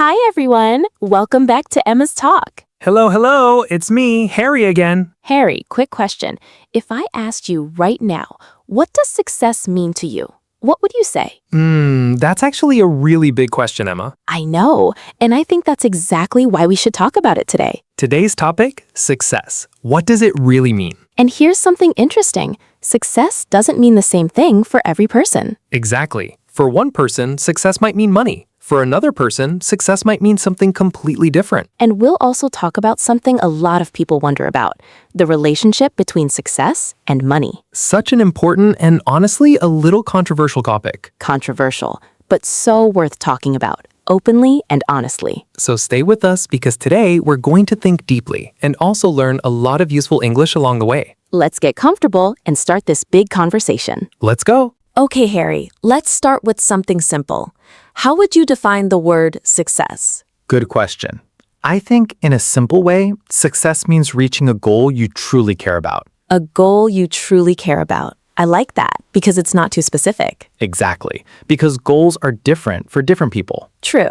Hi, everyone. Welcome back to Emma's Talk. Hello, hello. It's me, Harry again. Harry, quick question. If I asked you right now, what does success mean to you? What would you say? That's actually a really big question, Emma. I know, and I think that's exactly why we should talk about it today. Today's topic, success. What does it really mean? And here's something interesting. Success doesn't mean the same thing for every person. Exactly. For one person, success might mean money. For another person, success might mean something completely different. And we'll also talk about something a lot of people wonder about, the relationship between success and money. Such an important and honestly a little controversial topic. Controversial, but so worth talking about, openly and honestly. So stay with us because today we're going to think deeply and also learn a lot of useful English along the way. Let's get comfortable and start this big conversation. Let's go. Okay, Harry, let's start with something simple. How would you define the word success? Good question. I think in a simple way, success means reaching a goal you truly care about. A goal you truly care about. I like that because it's not too specific. Exactly, because goals are different for different people. True.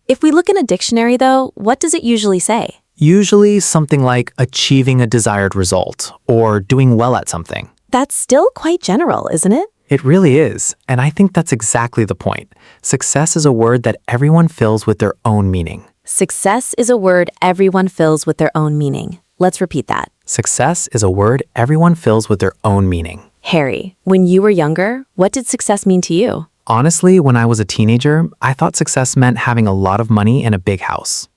If we look in a dictionary, though, what does it usually say? Usually something like achieving a desired result or doing well at something. That's still quite general, isn't it? It really is, and I think that's exactly the point. Success is a word that everyone fills with their own meaning. Success is a word everyone fills with their own meaning. Let's repeat that. Success is a word everyone fills with their own meaning. Harry, when you were younger, what did success mean to you? Honestly, when I was a teenager, I thought success meant having a lot of money and a big house.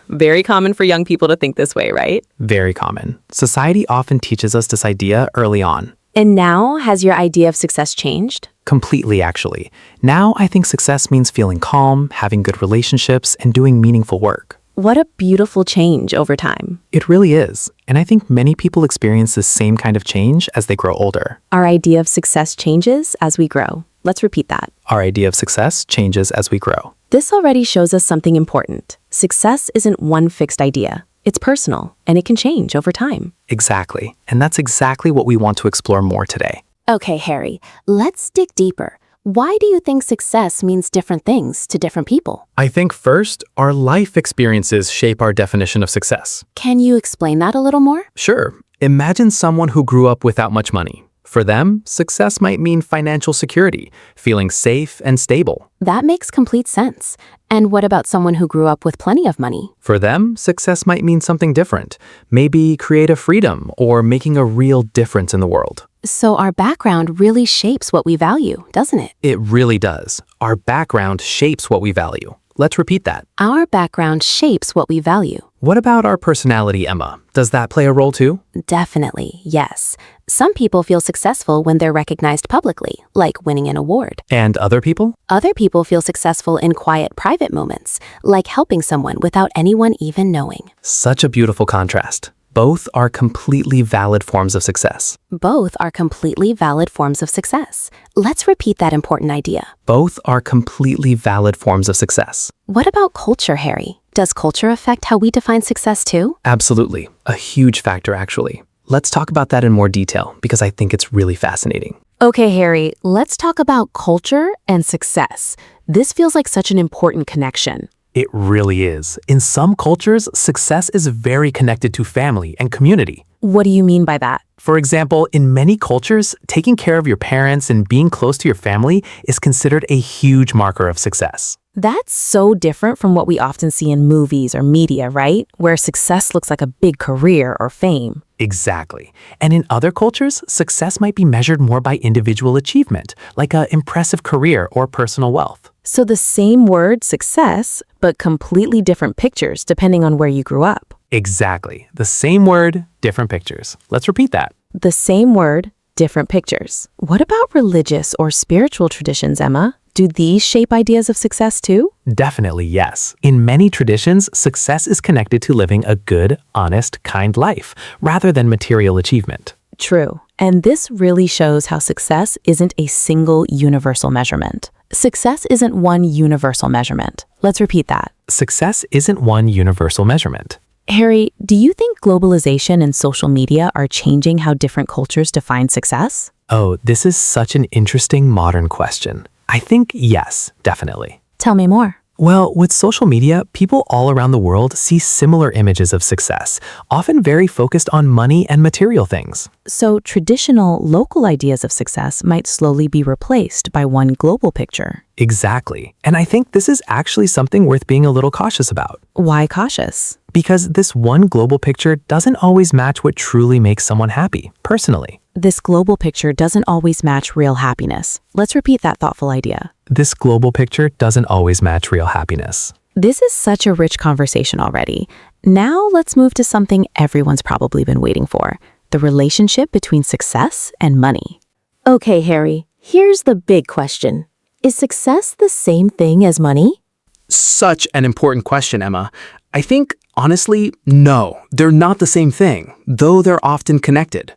Very common for young people to think this way, right? Very common. Society often teaches us this idea early on. And now, has your idea of success changed? Completely, actually. Now I think success means feeling calm, having good relationships, and doing meaningful work. What a beautiful change over time. It really is. And I think many people experience the same kind of change as they grow older. Our idea of success changes as we grow. Let's repeat that. Our idea of success changes as we grow. This already shows us something important. Success isn't one fixed idea. It's personal, and it can change over time. Exactly. And that's exactly what we want to explore more today. Okay, Harry, let's dig deeper. Why do you think success means different things to different people? I think first, our life experiences shape our definition of success. Can you explain that a little more? Sure. Imagine someone who grew up without much money. For them, success might mean financial security, feeling safe and stable. That makes complete sense. And what about someone who grew up with plenty of money? For them, success might mean something different, maybe creative freedom or making a real difference in the world. So our background really shapes what we value, doesn't it? It really does. Our background shapes what we value. Let's repeat that. Our background shapes what we value. What about our personality, Emma? Does that play a role too? Definitely, yes. Some people feel successful when they're recognized publicly, like winning an award. And other people? Other people feel successful in quiet, private moments, like helping someone without anyone even knowing. Such a beautiful contrast. Both are completely valid forms of success. Both are completely valid forms of success. Let's repeat that important idea. Both are completely valid forms of success. What about culture, Harry? Does culture affect how we define success too? Absolutely. A huge factor, actually. Let's talk about that in more detail because I think it's really fascinating. Okay, Harry, let's talk about culture and success. This feels like such an important connection. It really is. In some cultures, success is very connected to family and community. What do you mean by that? For example, in many cultures, taking care of your parents and being close to your family is considered a huge marker of success. That's so different from what we often see in movies or media, right? Where success looks like a big career or fame. Exactly. And in other cultures, success might be measured more by individual achievement, like an impressive career or personal wealth. So the same word, success, but completely different pictures depending on where you grew up. Exactly. The same word, different pictures. Let's repeat that. The same word, different pictures. What about religious or spiritual traditions, Emma? Do these shape ideas of success too? Definitely yes. In many traditions, success is connected to living a good, honest, kind life, rather than material achievement. True. And this really shows how success isn't a single universal measurement. Success isn't one universal measurement. Let's repeat that. Success isn't one universal measurement. Harry, do you think globalization and social media are changing how different cultures define success? Oh, this is such an interesting modern question. I think yes, definitely. Tell me more. Well, with social media, people all around the world see similar images of success, often very focused on money and material things. So traditional local ideas of success might slowly be replaced by one global picture. Exactly. And I think this is actually something worth being a little cautious about. Why cautious? Because this one global picture doesn't always match what truly makes someone happy, personally. This global picture doesn't always match real happiness. Let's repeat that thoughtful idea. This global picture doesn't always match real happiness. This is such a rich conversation already. Now let's move to something everyone's probably been waiting for, the relationship between success and money. Okay, Harry, here's the big question. Is success the same thing as money? Such an important question, Emma. I think, honestly, no, they're not the same thing, though they're often connected.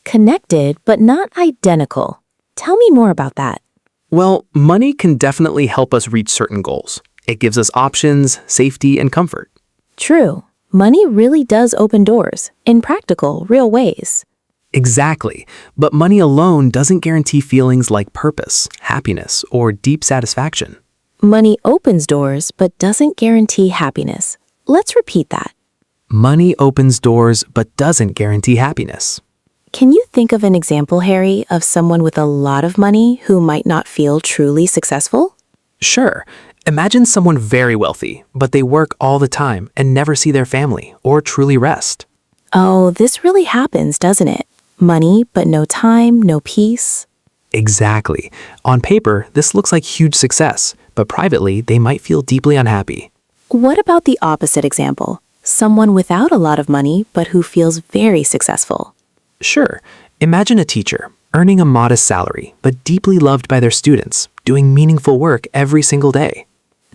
Connected, but not identical. Tell me more about that. Well, money can definitely help us reach certain goals. It gives us options, safety, and comfort. True. Money really does open doors in practical, real ways. Exactly. But money alone doesn't guarantee feelings like purpose, happiness, or deep satisfaction. Money opens doors, but doesn't guarantee happiness. Let's repeat that. Money opens doors, but doesn't guarantee happiness. Can you think of an example, Harry, of someone with a lot of money who might not feel truly successful? Sure. Imagine someone very wealthy, but they work all the time and never see their family or truly rest. Oh, this really happens, doesn't it? Money, but no time, no peace. Exactly. On paper, this looks like huge success, but privately, they might feel deeply unhappy. What about the opposite example? Someone without a lot of money, but who feels very successful. Sure. Imagine a teacher, earning a modest salary, but deeply loved by their students, doing meaningful work every single day.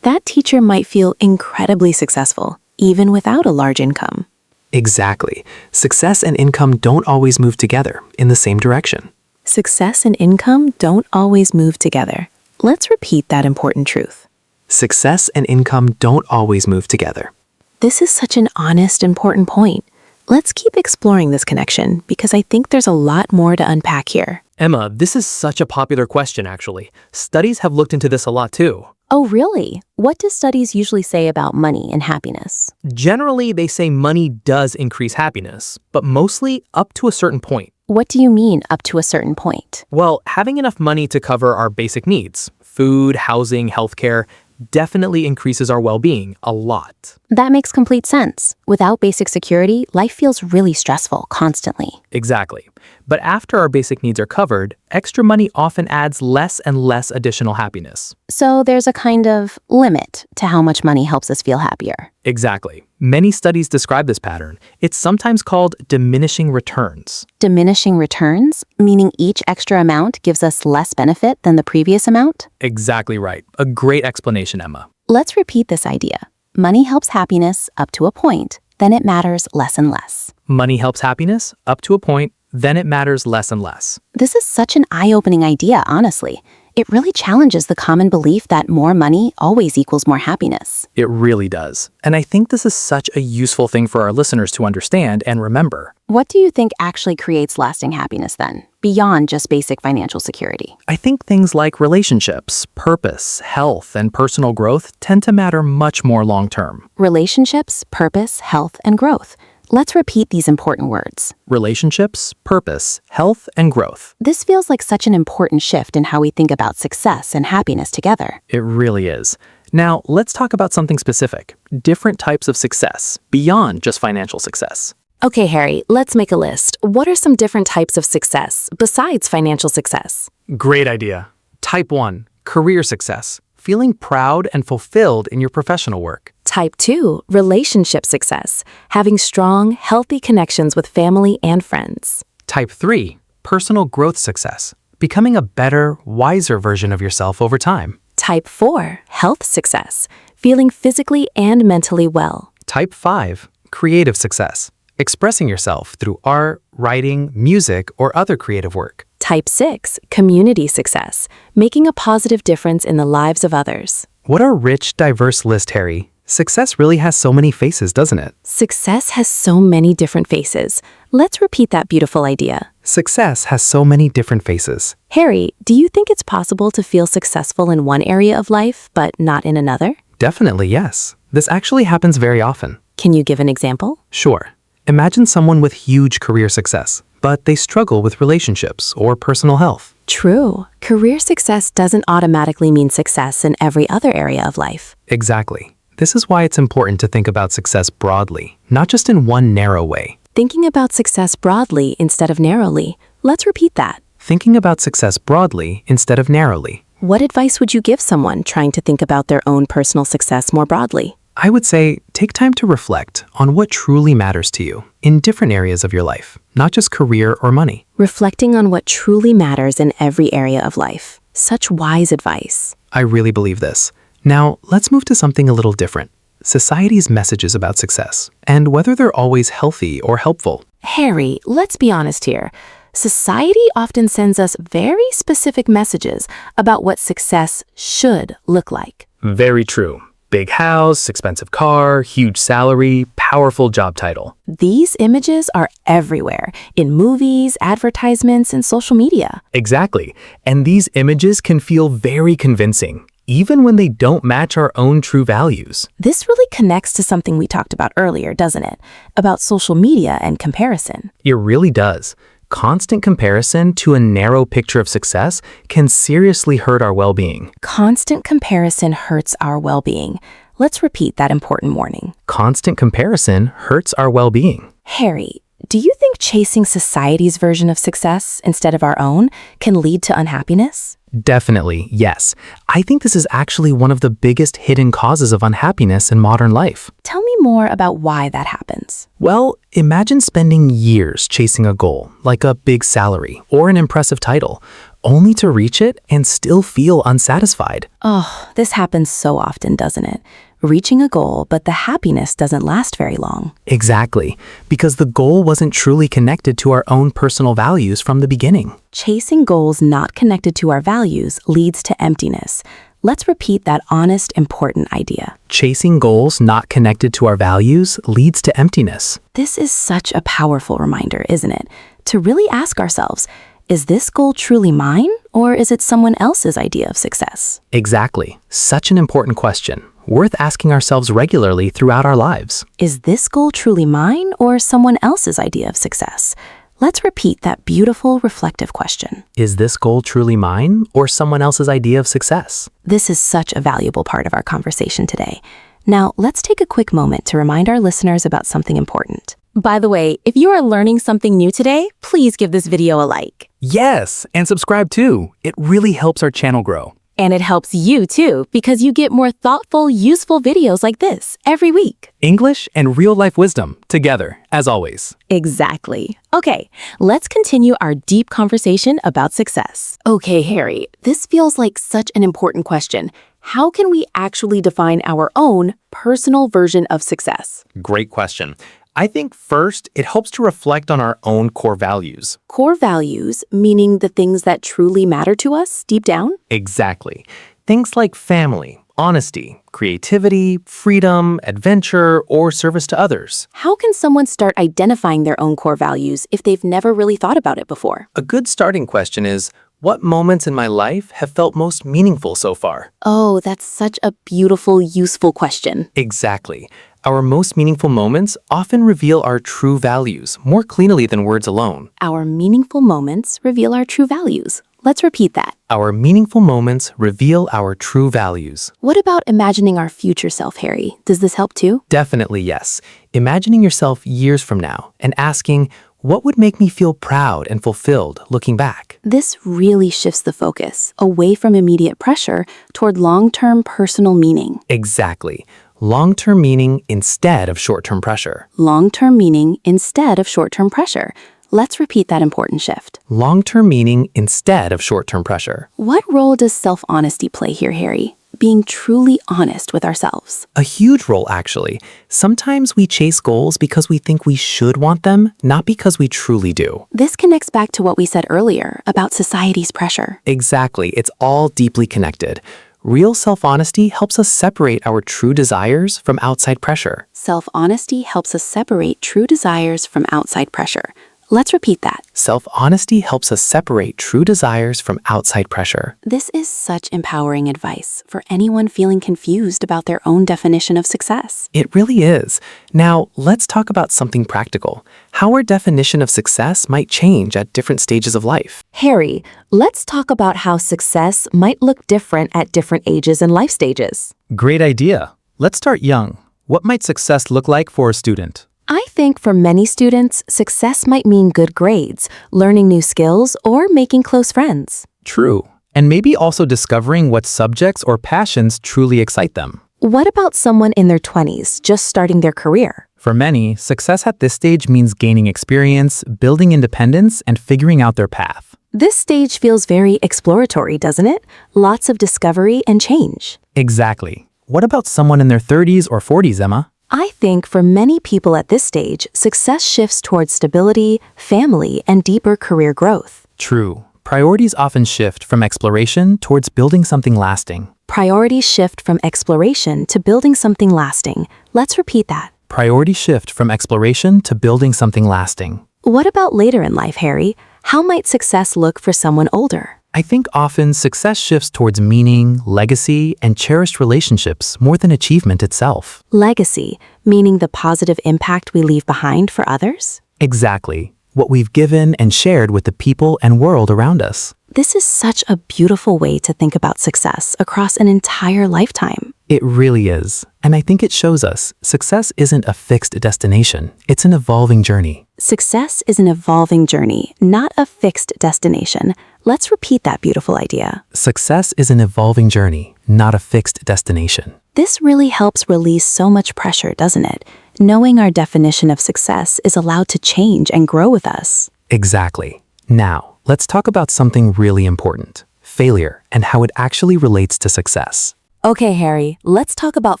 That teacher might feel incredibly successful, even without a large income. Exactly. Success and income don't always move together in the same direction. Success and income don't always move together. Let's repeat that important truth. Success and income don't always move together. This is such an honest, important point. Let's keep exploring this connection because I think there's a lot more to unpack here. Emma, this is such a popular question, actually. Studies have looked into this a lot, too. Oh, really? What do studies usually say about money and happiness? Generally, they say money does increase happiness, but mostly up to a certain point. What do you mean, up to a certain point? Well, having enough money to cover our basic needs, food, housing, healthcare, definitely increases our well-being a lot. That makes complete sense. Without basic security, life feels really stressful constantly. Exactly. But after our basic needs are covered, extra money often adds less and less additional happiness. So there's a kind of limit to how much money helps us feel happier. Exactly. Many studies describe this pattern. It's sometimes called diminishing returns. Diminishing returns, meaning each extra amount gives us less benefit than the previous amount? Exactly right. A great explanation, Emma. Let's repeat this idea. Money helps happiness up to a point, then it matters less and less. Money helps happiness up to a point, then it matters less and less. This is such an eye-opening idea, honestly. It really challenges the common belief that more money always equals more happiness. It really does. And I think this is such a useful thing for our listeners to understand and remember. What do you think actually creates lasting happiness then, beyond just basic financial security? I think things like relationships, purpose, health, and personal growth tend to matter much more long-term. Relationships, purpose, health, and growth. Let's repeat these important words. Relationships, purpose, health, and growth. This feels like such an important shift in how we think about success and happiness together. It really is. Now, let's talk about something specific. Different types of success, beyond just financial success. Okay, Harry, let's make a list. What are some different types of success besides financial success? Great idea. Type 1, career success. Feeling proud and fulfilled in your professional work. Type 2, relationship success. Having strong, healthy connections with family and friends. Type 3, personal growth success. Becoming a better, wiser version of yourself over time. Type 4, health success. Feeling physically and mentally well. Type 5, creative success. Expressing yourself through art, writing, music, or other creative work. Type 6, community success. Making a positive difference in the lives of others. What a rich, diverse list, Harry. Success really has so many faces, doesn't it? Success has so many different faces. Let's repeat that beautiful idea. Success has so many different faces. Harry, do you think it's possible to feel successful in one area of life, but not in another? Definitely, yes. This actually happens very often. Can you give an example? Sure. Imagine someone with huge career success, but they struggle with relationships or personal health. True. Career success doesn't automatically mean success in every other area of life. Exactly. This is why it's important to think about success broadly, not just in one narrow way. Thinking about success broadly instead of narrowly. Let's repeat that. Thinking about success broadly instead of narrowly. What advice would you give someone trying to think about their own personal success more broadly? I would say take time to reflect on what truly matters to you in different areas of your life, not just career or money. Reflecting on what truly matters in every area of life. Such wise advice. I really believe this. Now, let's move to something a little different. Society's messages about success, and whether they're always healthy or helpful. Harry, let's be honest here. Society often sends us very specific messages about what success should look like. Very true. Big house, expensive car, huge salary, powerful job title. These images are everywhere, in movies, advertisements, and social media. Exactly. And these images can feel very convincing, even when they don't match our own true values. This really connects to something we talked about earlier, doesn't it? About social media and comparison. It really does. Constant comparison to a narrow picture of success can seriously hurt our well-being. Constant comparison hurts our well-being. Let's repeat that important warning. Constant comparison hurts our well-being. Harry, do you think chasing society's version of success instead of our own can lead to unhappiness? Definitely, yes. I think this is actually one of the biggest hidden causes of unhappiness in modern life. Tell me more about why that happens. Well, imagine spending years chasing a goal, like a big salary or an impressive title, only to reach it and still feel unsatisfied. Oh, this happens so often, doesn't it? Reaching a goal, but the happiness doesn't last very long. Exactly, because the goal wasn't truly connected to our own personal values from the beginning. Chasing goals not connected to our values leads to emptiness. Let's repeat that honest, important idea. Chasing goals not connected to our values leads to emptiness. This is such a powerful reminder, isn't it? To really ask ourselves, is this goal truly mine, or is it someone else's idea of success? Exactly. Such an important question, worth asking ourselves regularly throughout our lives. Is this goal truly mine, or someone else's idea of success? Let's repeat that beautiful, reflective question. Is this goal truly mine, or someone else's idea of success? This is such a valuable part of our conversation today. Now, let's take a quick moment to remind our listeners about something important. By the way, if you are learning something new today, please give this video a like. Yes, and subscribe too. It really helps our channel grow. And it helps you too, because you get more thoughtful, useful videos like this every week. English and real-life wisdom together, as always. Exactly. Okay, let's continue our deep conversation about success. Okay, Harry, this feels like such an important question. How can we actually define our own personal version of success? Great question. I think first, it helps to reflect on our own core values. Core values, meaning the things that truly matter to us deep down? Exactly. Things like family, honesty, creativity, freedom, adventure, or service to others. How can someone start identifying their own core values if they've never really thought about it before? A good starting question is, what moments in my life have felt most meaningful so far? Oh, that's such a beautiful, useful question. Exactly. Our most meaningful moments often reveal our true values more clearly than words alone. Our meaningful moments reveal our true values. Let's repeat that. Our meaningful moments reveal our true values. What about imagining our future self, Harry? Does this help too? Definitely yes. Imagining yourself years from now and asking, what would make me feel proud and fulfilled looking back? This really shifts the focus away from immediate pressure toward long-term personal meaning. Exactly. Long-term meaning instead of short-term pressure. Long-term meaning instead of short-term pressure. Let's repeat that important shift. Long-term meaning instead of short-term pressure. What role does self-honesty play here, Harry? Being truly honest with ourselves. A huge role, actually. Sometimes we chase goals because we think we should want them, not because we truly do. This connects back to what we said earlier about society's pressure. Exactly. It's all deeply connected. Real self-honesty helps us separate our true desires from outside pressure. Self-honesty helps us separate true desires from outside pressure. Let's repeat that. Self-honesty helps us separate true desires from outside pressure. This is such empowering advice for anyone feeling confused about their own definition of success. It really is. Now, let's talk about something practical. How our definition of success might change at different stages of life. Harry, let's talk about how success might look different at different ages and life stages. Great idea. Let's start young. What might success look like for a student? I think for many students, success might mean good grades, learning new skills, or making close friends. True. And maybe also discovering what subjects or passions truly excite them. What about someone in their 20s, just starting their career? For many, success at this stage means gaining experience, building independence, and figuring out their path. This stage feels very exploratory, doesn't it? Lots of discovery and change. Exactly. What about someone in their 30s or 40s, Emma? I think for many people at this stage, success shifts towards stability, family, and deeper career growth. True. Priorities often shift from exploration towards building something lasting. Priorities shift from exploration to building something lasting. Let's repeat that. Priorities shift from exploration to building something lasting. What about later in life, Harry? How might success look for someone older? I think often success shifts towards meaning, legacy, and cherished relationships more than achievement itself. Legacy, meaning the positive impact we leave behind for others? Exactly. What we've given and shared with the people and world around us. This is such a beautiful way to think about success across an entire lifetime. It really is. And I think it shows us success isn't a fixed destination. It's an evolving journey. Success is an evolving journey, not a fixed destination. Let's repeat that beautiful idea. Success is an evolving journey, not a fixed destination. This really helps release so much pressure, doesn't it? Knowing our definition of success is allowed to change and grow with us. Exactly. Now, let's talk about something really important: failure and how it actually relates to success. Okay, Harry, let's talk about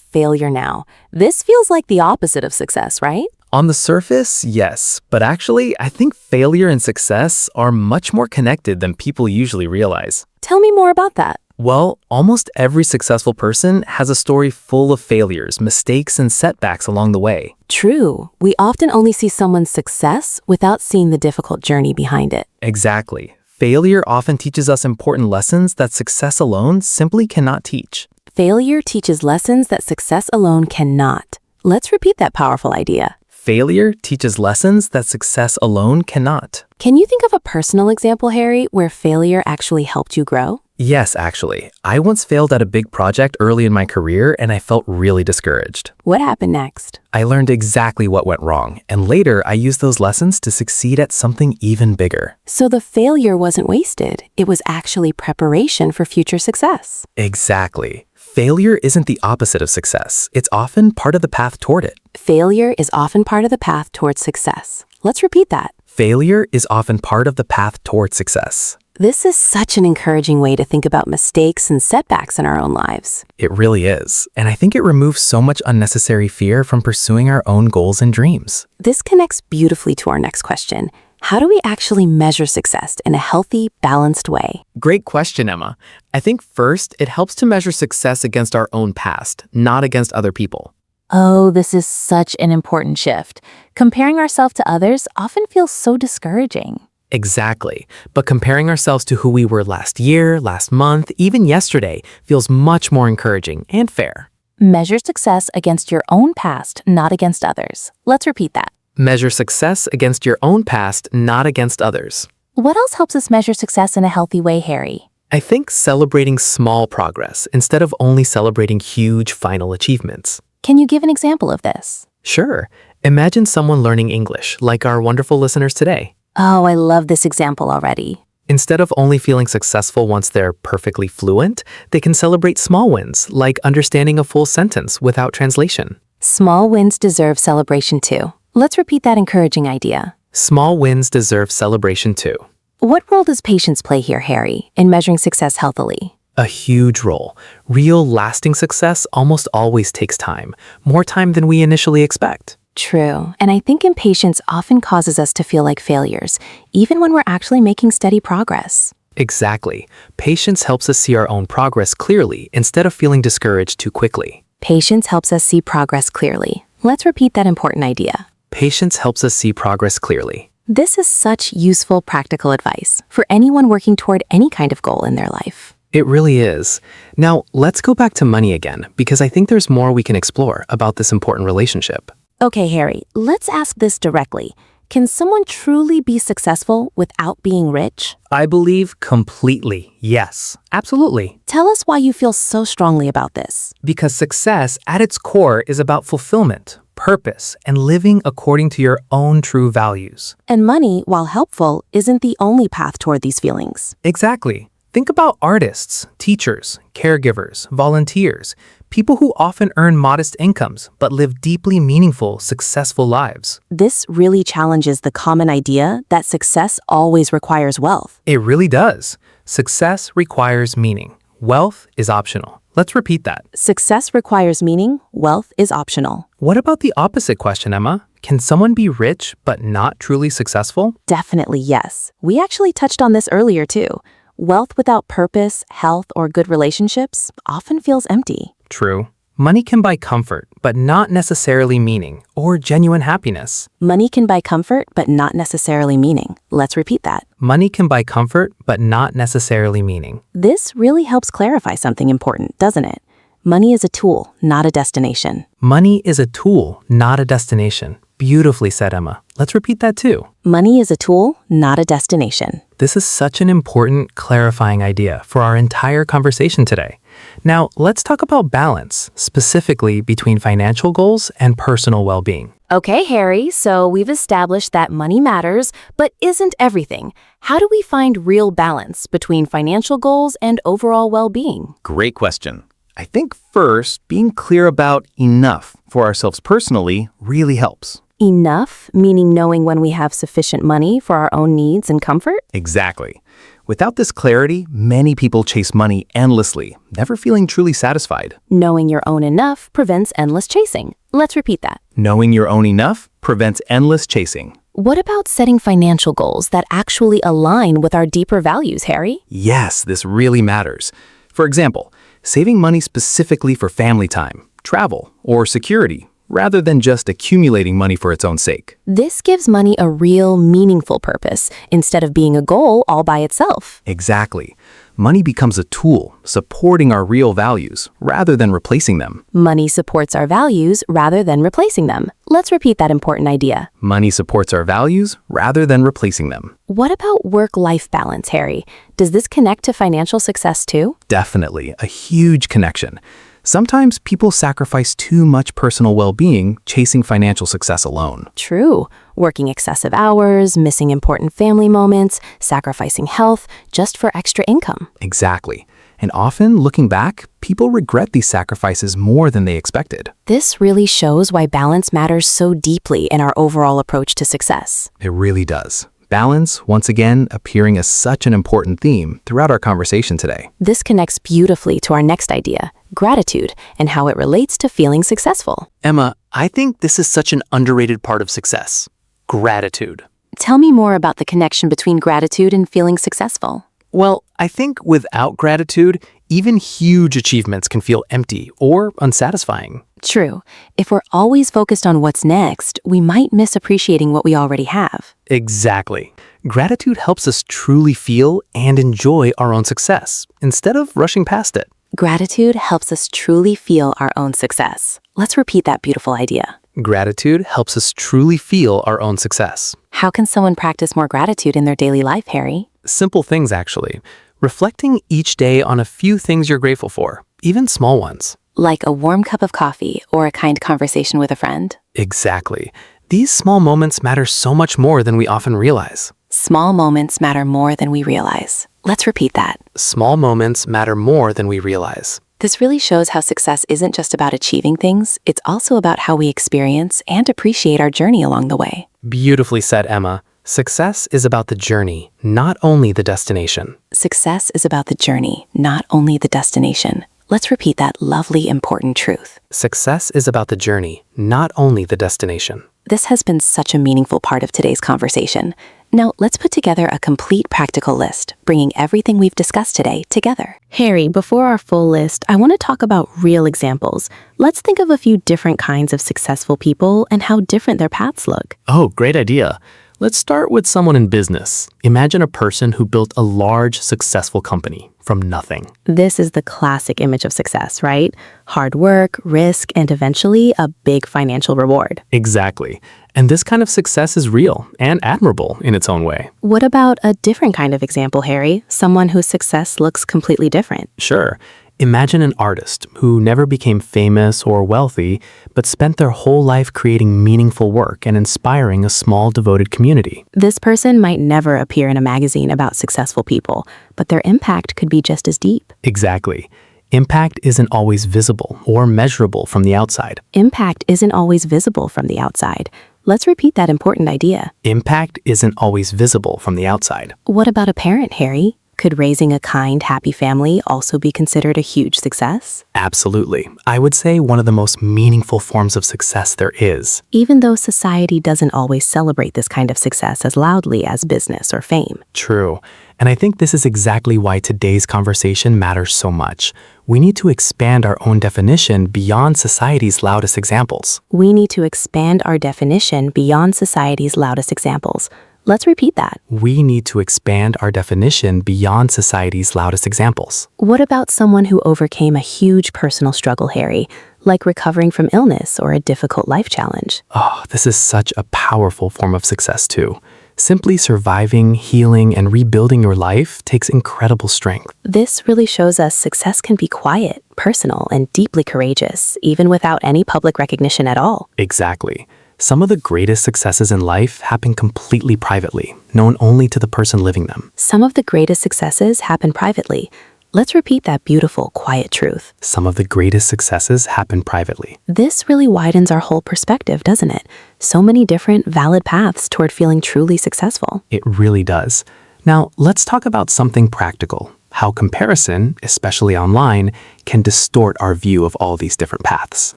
failure now. This feels like the opposite of success, right? On the surface, yes, but actually, I think failure and success are much more connected than people usually realize. Tell me more about that. Well, almost every successful person has a story full of failures, mistakes, and setbacks along the way. True. We often only see someone's success without seeing the difficult journey behind it. Exactly. Failure often teaches us important lessons that success alone simply cannot teach. Failure teaches lessons that success alone cannot. Let's repeat that powerful idea. Failure teaches lessons that success alone cannot. Can you think of a personal example, Harry, where failure actually helped you grow? Yes, actually. I once failed at a big project early in my career and I felt really discouraged. What happened next? I learned exactly what went wrong, and later I used those lessons to succeed at something even bigger. So the failure wasn't wasted. It was actually preparation for future success. Exactly. Failure isn't the opposite of success. It's often part of the path toward it. Failure is often part of the path towards success. Let's repeat that. Failure is often part of the path toward success. This is such an encouraging way to think about mistakes and setbacks in our own lives. It really is. And I think it removes so much unnecessary fear from pursuing our own goals and dreams. This connects beautifully to our next question. How do we actually measure success in a healthy, balanced way? Great question, Emma. I think first, it helps to measure success against our own past, not against other people. Oh, this is such an important shift. Comparing ourselves to others often feels so discouraging. Exactly. But comparing ourselves to who we were last year, last month, even yesterday feels much more encouraging and fair. Measure success against your own past, not against others. Let's repeat that. Measure success against your own past, not against others. What else helps us measure success in a healthy way, Harry? I think celebrating small progress instead of only celebrating huge final achievements. Can you give an example of this? Sure. Imagine someone learning English, like our wonderful listeners today. Oh, I love this example already. Instead of only feeling successful once they're perfectly fluent, they can celebrate small wins, like understanding a full sentence without translation. Small wins deserve celebration too. Let's repeat that encouraging idea. Small wins deserve celebration too. What role does patience play here, Harry, in measuring success healthily? A huge role. Real, lasting success almost always takes time, more time than we initially expect. True, and I think impatience often causes us to feel like failures, even when we're actually making steady progress. Exactly. Patience helps us see our own progress clearly instead of feeling discouraged too quickly. Patience helps us see progress clearly. Let's repeat that important idea. Patience helps us see progress clearly. This is such useful practical advice for anyone working toward any kind of goal in their life. It really is. Now, let's go back to money again, because I think there's more we can explore about this important relationship. Okay, Harry, let's ask this directly. Can someone truly be successful without being rich? I believe completely, yes. Absolutely. Tell us why you feel so strongly about this. Because success at its core is about fulfillment, purpose, and living according to your own true values. And money, while helpful, isn't the only path toward these feelings. Exactly. Think about artists, teachers, caregivers, volunteers, people who often earn modest incomes but live deeply meaningful, successful lives. This really challenges the common idea that success always requires wealth. It really does. Success requires meaning. Wealth is optional. Let's repeat that. Success requires meaning, wealth is optional. What about the opposite question, Emma? Can someone be rich but not truly successful? Definitely yes. We actually touched on this earlier too. Wealth without purpose, health, or good relationships often feels empty. True. Money can buy comfort, but not necessarily meaning or genuine happiness. Money can buy comfort, but not necessarily meaning. Let's repeat that. Money can buy comfort, but not necessarily meaning. This really helps clarify something important, doesn't it? Money is a tool, not a destination. Money is a tool, not a destination. Beautifully said, Emma. Let's repeat that too. Money is a tool, not a destination. This is such an important, clarifying idea for our entire conversation today. Now, let's talk about balance, specifically between financial goals and personal well-being. Okay, Harry, so we've established that money matters, but isn't everything. How do we find real balance between financial goals and overall well-being? Great question. I think first, being clear about enough for ourselves personally really helps. Enough, meaning knowing when we have sufficient money for our own needs and comfort? Exactly. Without this clarity, many people chase money endlessly, never feeling truly satisfied. Knowing your own enough prevents endless chasing. Let's repeat that. Knowing your own enough prevents endless chasing. What about setting financial goals that actually align with our deeper values, Harry? Yes, this really matters. For example, saving money specifically for family time, travel, or security, rather than just accumulating money for its own sake. This gives money a real, meaningful purpose instead of being a goal all by itself. Exactly. Money becomes a tool supporting our real values rather than replacing them. Money supports our values rather than replacing them. Let's repeat that important idea. Money supports our values rather than replacing them. What about work-life balance, Harry? Does this connect to financial success too? Definitely, a huge connection. Sometimes people sacrifice too much personal well-being chasing financial success alone. True. Working excessive hours, missing important family moments, sacrificing health just for extra income. Exactly. And often, looking back, people regret these sacrifices more than they expected. This really shows why balance matters so deeply in our overall approach to success. It really does. Balance, once again, appearing as such an important theme throughout our conversation today. This connects beautifully to our next idea, gratitude, and how it relates to feeling successful. Emma, I think this is such an underrated part of success. Gratitude. Tell me more about the connection between gratitude and feeling successful. Well, I think without gratitude, even huge achievements can feel empty or unsatisfying. True. If we're always focused on what's next, we might miss appreciating what we already have. Exactly. Gratitude helps us truly feel and enjoy our own success instead of rushing past it. Gratitude helps us truly feel our own success. Let's repeat that beautiful idea. Gratitude helps us truly feel our own success. How can someone practice more gratitude in their daily life, Harry? Simple things, actually. Reflecting each day on a few things you're grateful for, even small ones. Like a warm cup of coffee or a kind conversation with a friend. Exactly. These small moments matter so much more than we often realize. Small moments matter more than we realize. Let's repeat that. Small moments matter more than we realize. This really shows how success isn't just about achieving things, it's also about how we experience and appreciate our journey along the way. Beautifully said, Emma. Success is about the journey, not only the destination. Success is about the journey, not only the destination. Let's repeat that lovely, important truth. Success is about the journey, not only the destination. This has been such a meaningful part of today's conversation. Now, let's put together a complete practical list, bringing everything we've discussed today together. Harry, before our full list, I want to talk about real examples. Let's think of a few different kinds of successful people and how different their paths look. Oh, great idea. Let's start with someone in business. Imagine a person who built a large, successful company from nothing. This is the classic image of success, right? Hard work, risk, and eventually a big financial reward. Exactly. And this kind of success is real and admirable in its own way. What about a different kind of example, Harry? Someone whose success looks completely different. Sure. Imagine an artist who never became famous or wealthy, but spent their whole life creating meaningful work and inspiring a small, devoted community. This person might never appear in a magazine about successful people, but their impact could be just as deep. Exactly. Impact isn't always visible or measurable from the outside. Impact isn't always visible from the outside. Let's repeat that important idea. Impact isn't always visible from the outside. What about a parent, Harry? Could raising a kind, happy family also be considered a huge success? Absolutely. I would say one of the most meaningful forms of success there is. Even though society doesn't always celebrate this kind of success as loudly as business or fame. True. And I think this is exactly why today's conversation matters so much. We need to expand our own definition beyond society's loudest examples. We need to expand our definition beyond society's loudest examples. Let's repeat that. We need to expand our definition beyond society's loudest examples. What about someone who overcame a huge personal struggle, Harry, like recovering from illness or a difficult life challenge? Oh, this is such a powerful form of success too. Simply surviving, healing, and rebuilding your life takes incredible strength. This really shows us success can be quiet, personal, and deeply courageous, even without any public recognition at all. Exactly. Some of the greatest successes in life happen completely privately, known only to the person living them. Some of the greatest successes happen privately. Let's repeat that beautiful, quiet truth. Some of the greatest successes happen privately. This really widens our whole perspective, doesn't it? So many different, valid paths toward feeling truly successful. It really does. Now, let's talk about something practical. How comparison, especially online, can distort our view of all these different paths.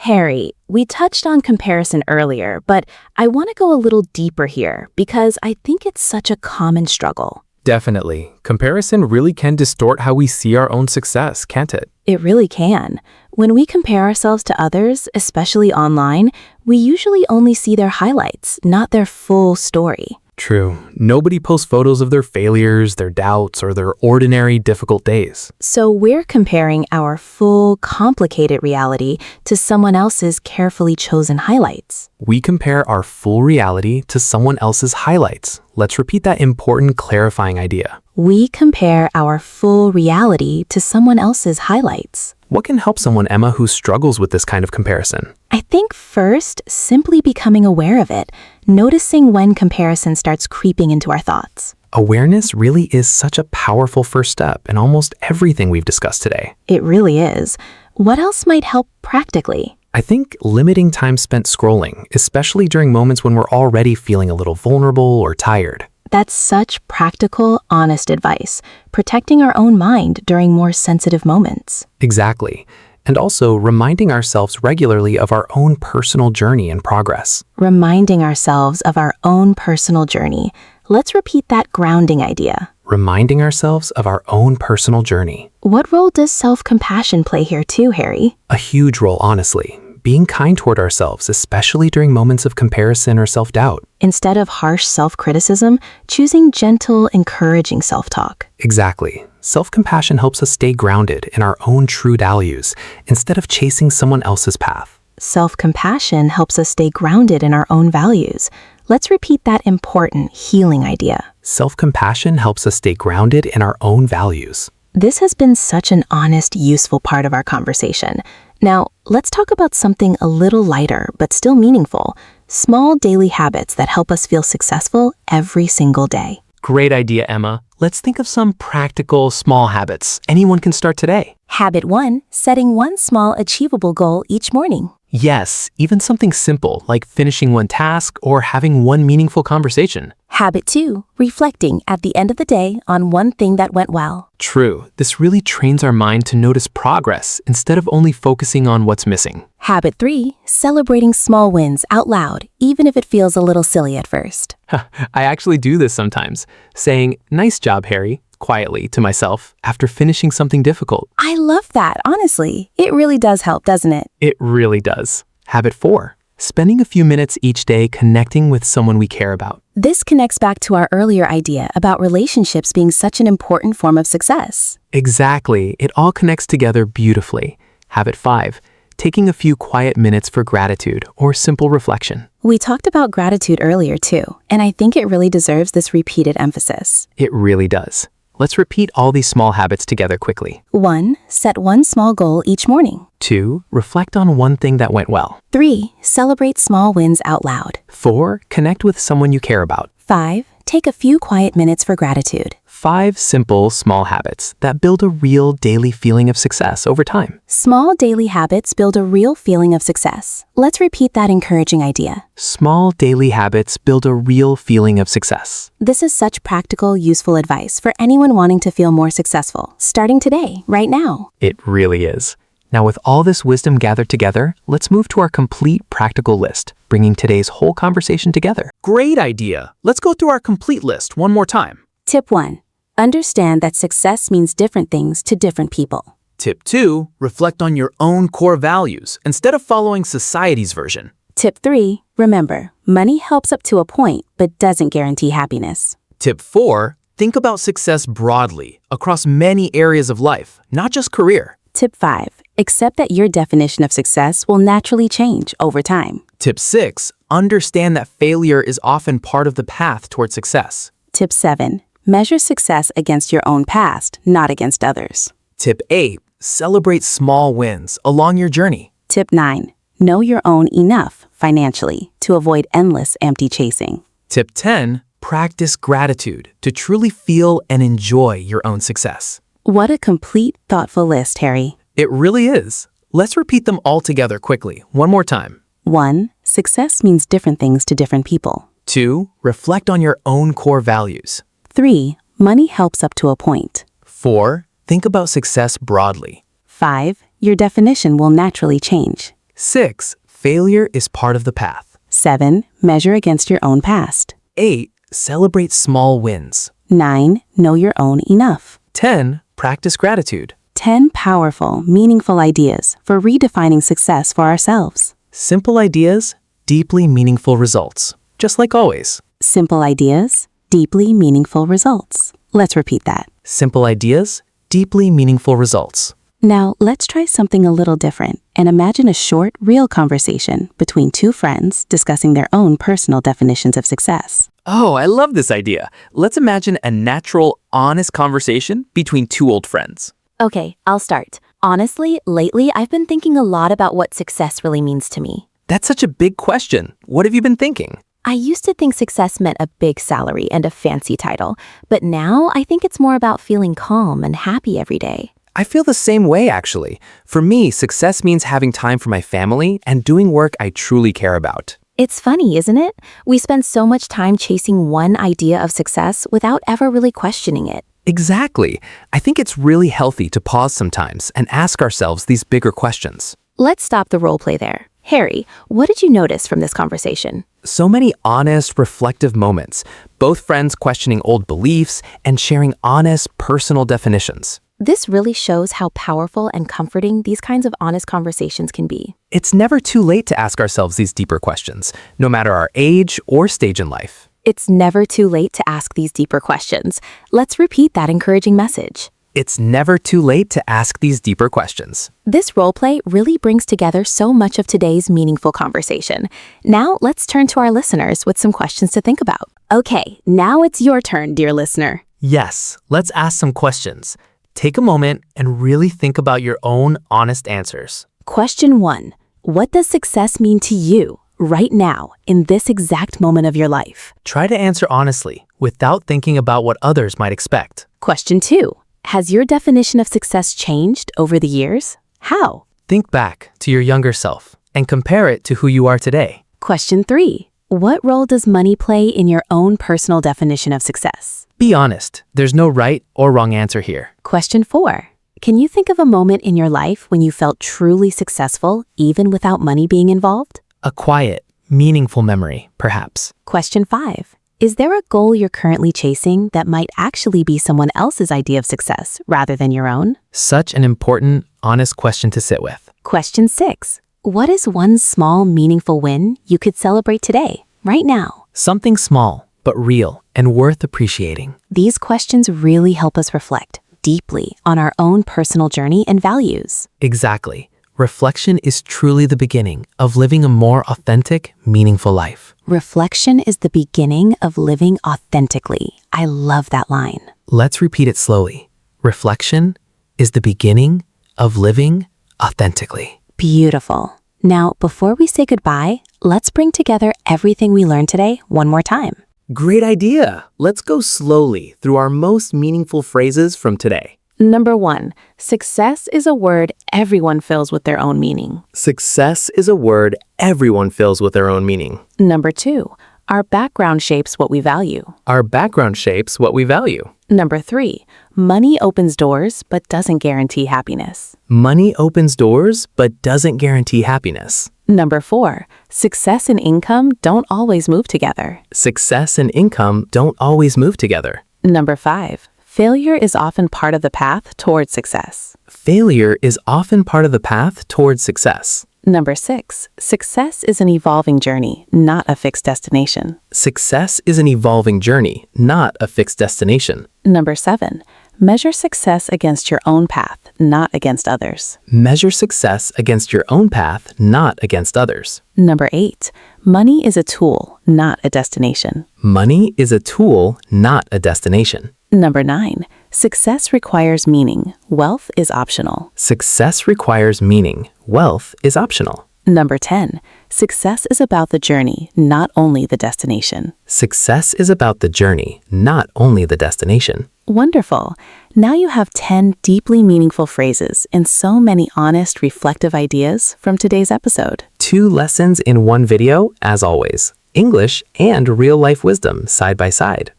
Harry, we touched on comparison earlier, but I want to go a little deeper here because I think it's such a common struggle. Definitely. Comparison really can distort how we see our own success, can't it? It really can. When we compare ourselves to others, especially online, we usually only see their highlights, not their full story. True. Nobody posts photos of their failures, their doubts, or their ordinary, difficult days. So we're comparing our full, complicated reality to someone else's carefully chosen highlights. We compare our full reality to someone else's highlights. Let's repeat that important clarifying idea. We compare our full reality to someone else's highlights. What can help someone, Emma, who struggles with this kind of comparison? I think first, simply becoming aware of it, noticing when comparison starts creeping into our thoughts. Awareness really is such a powerful first step in almost everything we've discussed today. It really is. What else might help practically? I think limiting time spent scrolling, especially during moments when we're already feeling a little vulnerable or tired. That's such practical, honest advice, protecting our own mind during more sensitive moments. Exactly. And also reminding ourselves regularly of our own personal journey and progress. Reminding ourselves of our own personal journey. Let's repeat that grounding idea. Reminding ourselves of our own personal journey. What role does self-compassion play here too, Harry? A huge role, honestly. Being kind toward ourselves, especially during moments of comparison or self-doubt. Instead of harsh self-criticism, choosing gentle, encouraging self-talk. Exactly. Self-compassion helps us stay grounded in our own true values instead of chasing someone else's path. Self-compassion helps us stay grounded in our own values. Let's repeat that important, healing idea. Self-compassion helps us stay grounded in our own values. This has been such an honest, useful part of our conversation. Now, let's talk about something a little lighter, but still meaningful. Small daily habits that help us feel successful every single day. Great idea, Emma. let's think of some practical, small habits anyone can start today. Habit 1, setting one small achievable goal each morning. Yes, even something simple like finishing one task or having one meaningful conversation. Habit 2, reflecting at the end of the day on one thing that went well. True, this really trains our mind to notice progress instead of only focusing on what's missing. Habit 3, celebrating small wins out loud, even if it feels a little silly at first. I actually do this sometimes, saying, "Nice job, Harry," quietly to myself after finishing something difficult. I love that, honestly. It really does help, doesn't it? It really does. Habit 4, spending a few minutes each day connecting with someone we care about. This connects back to our earlier idea about relationships being such an important form of success. Exactly, it all connects together beautifully. Habit 5, taking a few quiet minutes for gratitude or simple reflection. We talked about gratitude earlier too, and I think it really deserves this repeated emphasis. It really does. Let's repeat all these small habits together quickly. 1, set one small goal each morning. 2, reflect on one thing that went well. 3, celebrate small wins out loud. 4, connect with someone you care about. 5, take a few quiet minutes for gratitude. 5 simple, small habits that build a real daily feeling of success over time. Small daily habits build a real feeling of success. Let's repeat that encouraging idea. Small daily habits build a real feeling of success. This is such practical, useful advice for anyone wanting to feel more successful, starting today, right now. It really is. Now, with all this wisdom gathered together, let's move to our complete practical list, bringing today's whole conversation together. Great idea. Let's go through our complete list one more time. Tip 1, understand that success means different things to different people. Tip 2, reflect on your own core values instead of following society's version. Tip 3, remember, money helps up to a point, but doesn't guarantee happiness. Tip 4, think about success broadly across many areas of life, not just career. Tip 5, accept that your definition of success will naturally change over time. Tip 6, understand that failure is often part of the path toward success. Tip 7, measure success against your own past, not against others. Tip 8, celebrate small wins along your journey. Tip 9, know your own enough financially to avoid endless empty chasing. Tip 10, practice gratitude to truly feel and enjoy your own success. What a complete, thoughtful list, Harry. It really is. Let's repeat them all together quickly, one more time. 1, success means different things to different people. 2, reflect on your own core values. 3, money helps up to a point. 4, think about success broadly. 5, your definition will naturally change. 6, failure is part of the path. 7, measure against your own past. 8, celebrate small wins. 9, know your own enough. 10, practice gratitude. 10 powerful, meaningful ideas for redefining success for ourselves. Simple ideas, deeply meaningful results. Just like always. Simple ideas, deeply meaningful results. Let's repeat that. Simple ideas, deeply meaningful results. Now, let's try something a little different and imagine a short, real conversation between two friends discussing their own personal definitions of success. Oh, I love this idea. Let's imagine a natural, honest conversation between two old friends. Okay, I'll start. Honestly, lately I've been thinking a lot about what success really means to me. That's such a big question. What have you been thinking? I used to think success meant a big salary and a fancy title, but now I think it's more about feeling calm and happy every day. I feel the same way, actually. For me, success means having time for my family and doing work I truly care about. It's funny, isn't it? We spend so much time chasing one idea of success without ever really questioning it. Exactly. I think it's really healthy to pause sometimes and ask ourselves these bigger questions. Let's stop the role play there. Harry, what did you notice from this conversation? So many honest, reflective moments, both friends questioning old beliefs and sharing honest, personal definitions. This really shows how powerful and comforting these kinds of honest conversations can be. It's never too late to ask ourselves these deeper questions, no matter our age or stage in life. It's never too late to ask these deeper questions. Let's repeat that encouraging message. It's never too late to ask these deeper questions. This roleplay really brings together so much of today's meaningful conversation. Now let's turn to our listeners with some questions to think about. Okay, now it's your turn, dear listener. Yes, let's ask some questions. Take a moment and really think about your own honest answers. Question 1. What does success mean to you right now in this exact moment of your life? Try to answer honestly, without thinking about what others might expect. Question 2. Has your definition of success changed over the years? How? Think back to your younger self and compare it to who you are today. Question 3. What role does money play in your own personal definition of success? Be honest, there's no right or wrong answer here. Question 4. Can you think of a moment in your life when you felt truly successful even without money being involved? A quiet, meaningful memory, perhaps. Question 5. Is there a goal you're currently chasing that might actually be someone else's idea of success rather than your own? Such an important, honest question to sit with. Question 6. What is one small, meaningful win you could celebrate today, right now? Something small, but real and worth appreciating. These questions really help us reflect deeply on our own personal journey and values. Exactly. Reflection is truly the beginning of living a more authentic, meaningful life. Reflection is the beginning of living authentically. I love that line. Let's repeat it slowly. Reflection is the beginning of living authentically. Beautiful. Now, before we say goodbye, let's bring together everything we learned today one more time. Great idea! Let's go slowly through our most meaningful phrases from today. Number 1, success is a word everyone fills with their own meaning. Success is a word everyone fills with their own meaning. Number 2, our background shapes what we value. Our background shapes what we value. Number 3, money opens doors but doesn't guarantee happiness. Money opens doors but doesn't guarantee happiness. Number 4, success and income don't always move together. Success and income don't always move together. Number 5, failure is often part of the path towards success. Failure is often part of the path towards success. Number 6, success is an evolving journey, not a fixed destination. Success is an evolving journey, not a fixed destination. Number 7, measure success against your own path, not against others. Measure success against your own path, not against others. Number 8, money is a tool, not a destination. Money is a tool, not a destination. Number 9, success requires meaning. Wealth is optional. Success requires meaning. Wealth is optional. Number 10, success is about the journey, not only the destination. Success is about the journey, not only the destination. Wonderful. Now you have 10 deeply meaningful phrases and so many honest, reflective ideas from today's episode. 2 lessons in one video, as always. English and real-life wisdom side by side.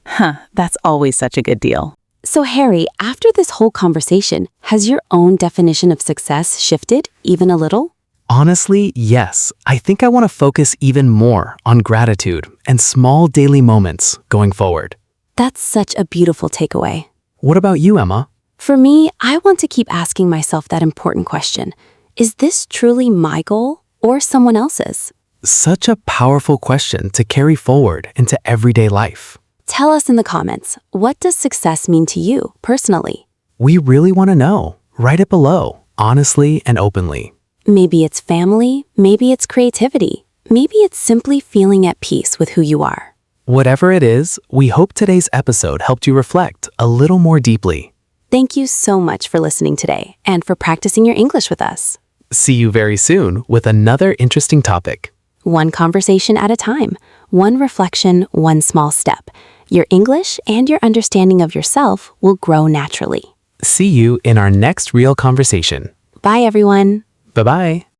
That's always such a good deal. So Harry, after this whole conversation, has your own definition of success shifted even a little? Honestly, yes. I think I want to focus even more on gratitude and small daily moments going forward. That's such a beautiful takeaway. What about you, Emma? For me, I want to keep asking myself that important question. Is this truly my goal or someone else's? Such a powerful question to carry forward into everyday life. Tell us in the comments, what does success mean to you personally? We really want to know. Write it below, honestly and openly. Maybe it's family, maybe it's creativity, maybe it's simply feeling at peace with who you are. Whatever it is, we hope today's episode helped you reflect a little more deeply. Thank you so much for listening today and for practicing your English with us. See you very soon with another interesting topic. One conversation at a time, one reflection, one small step. Your English and your understanding of yourself will grow naturally. See you in our next real conversation. Bye, everyone. Bye-bye.